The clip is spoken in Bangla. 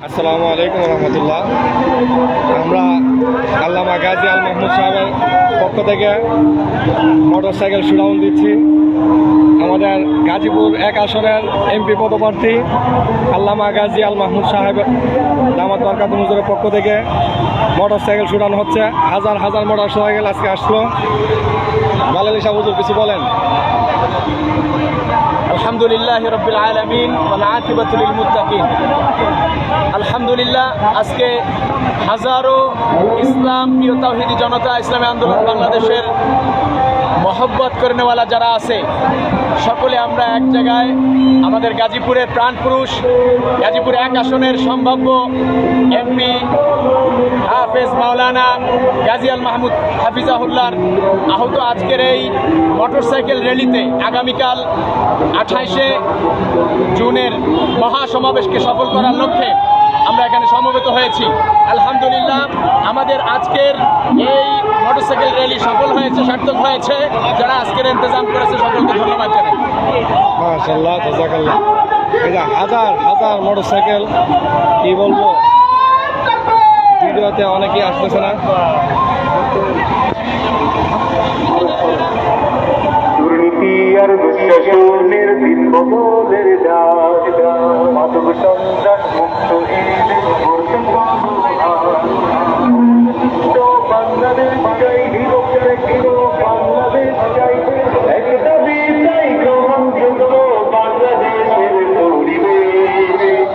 আসসালামু আলাইকুম রহমতুল্লাহ। আমরা আল্লামা গাজী আল মাহমুদ সাহেবের পক্ষ থেকে মোটর সাইকেল শোডাউন দিচ্ছি। আমাদের গাজীপুর 1 আসনের এমপি পদপ্রার্থী আল্লামা গাজী আল মাহমুদ সাহেব দামাত বরকাতুল হুজুরের পক্ষ থেকে মোটর সাইকেল শোডাউন হচ্ছে। হাজার হাজার মোটর সাইকেল আজকে আসলো। মালালি সাহেব হুজুর কিছু বলেন। আলহামদুলিল্লাহ রাব্বিল আলামিন ওয়াল আকিবাতু লিল মুত্তাকিন। আলহামদুলিল্লাহ, আজকে হাজারো ইসলাম প্রিয় তাওহীদি জনতা, ইসলামী আন্দোলন বাংলাদেশের মহব্বত করেনেওয়ালা যারা আছে, সকলে আমরা এক জায়গায় আমাদের গাজীপুরের প্রাণপুরুষ, গাজীপুর 1 আসনের সম্ভাব্য এমপি হাফেজ মাওলানা গাজী আল মাহমুদ হাফিজাহুল্লাহর আহত আজকের এই মোটরসাইকেল র্যালিতে আগামীকাল 28শে জুনের মহাসমাবেশকে সফল করার লক্ষ্যে আমরা এখানে সমবেত হয়েছি। আলহামদুলিল্লাহ, আমাদের আজকের এই মোটরসাইকেল র্যালি সফল হয়েছে, সার্থক হয়েছে। যারা আজকের ইন্তজাম করেছে সকলকে ধন্যবাদ জানাই। মাশাআল্লাহ, জাযাকাল্লাহ। এই যে হাজার হাজার মোটরসাইকেল, কি বলবো, ভিডিওতে অনেকেই আসতেছে না। দুর্নীতি আর দুঃশাসনের দিন বদলের ডাক, মাদক সন্ত্রাস মুক্ত বাংলাদেশ চাই, বাংলাদেশ চাই, একটা বিদায় গ্রহণযোগ্য বাংলাদেশের পরিবেশ।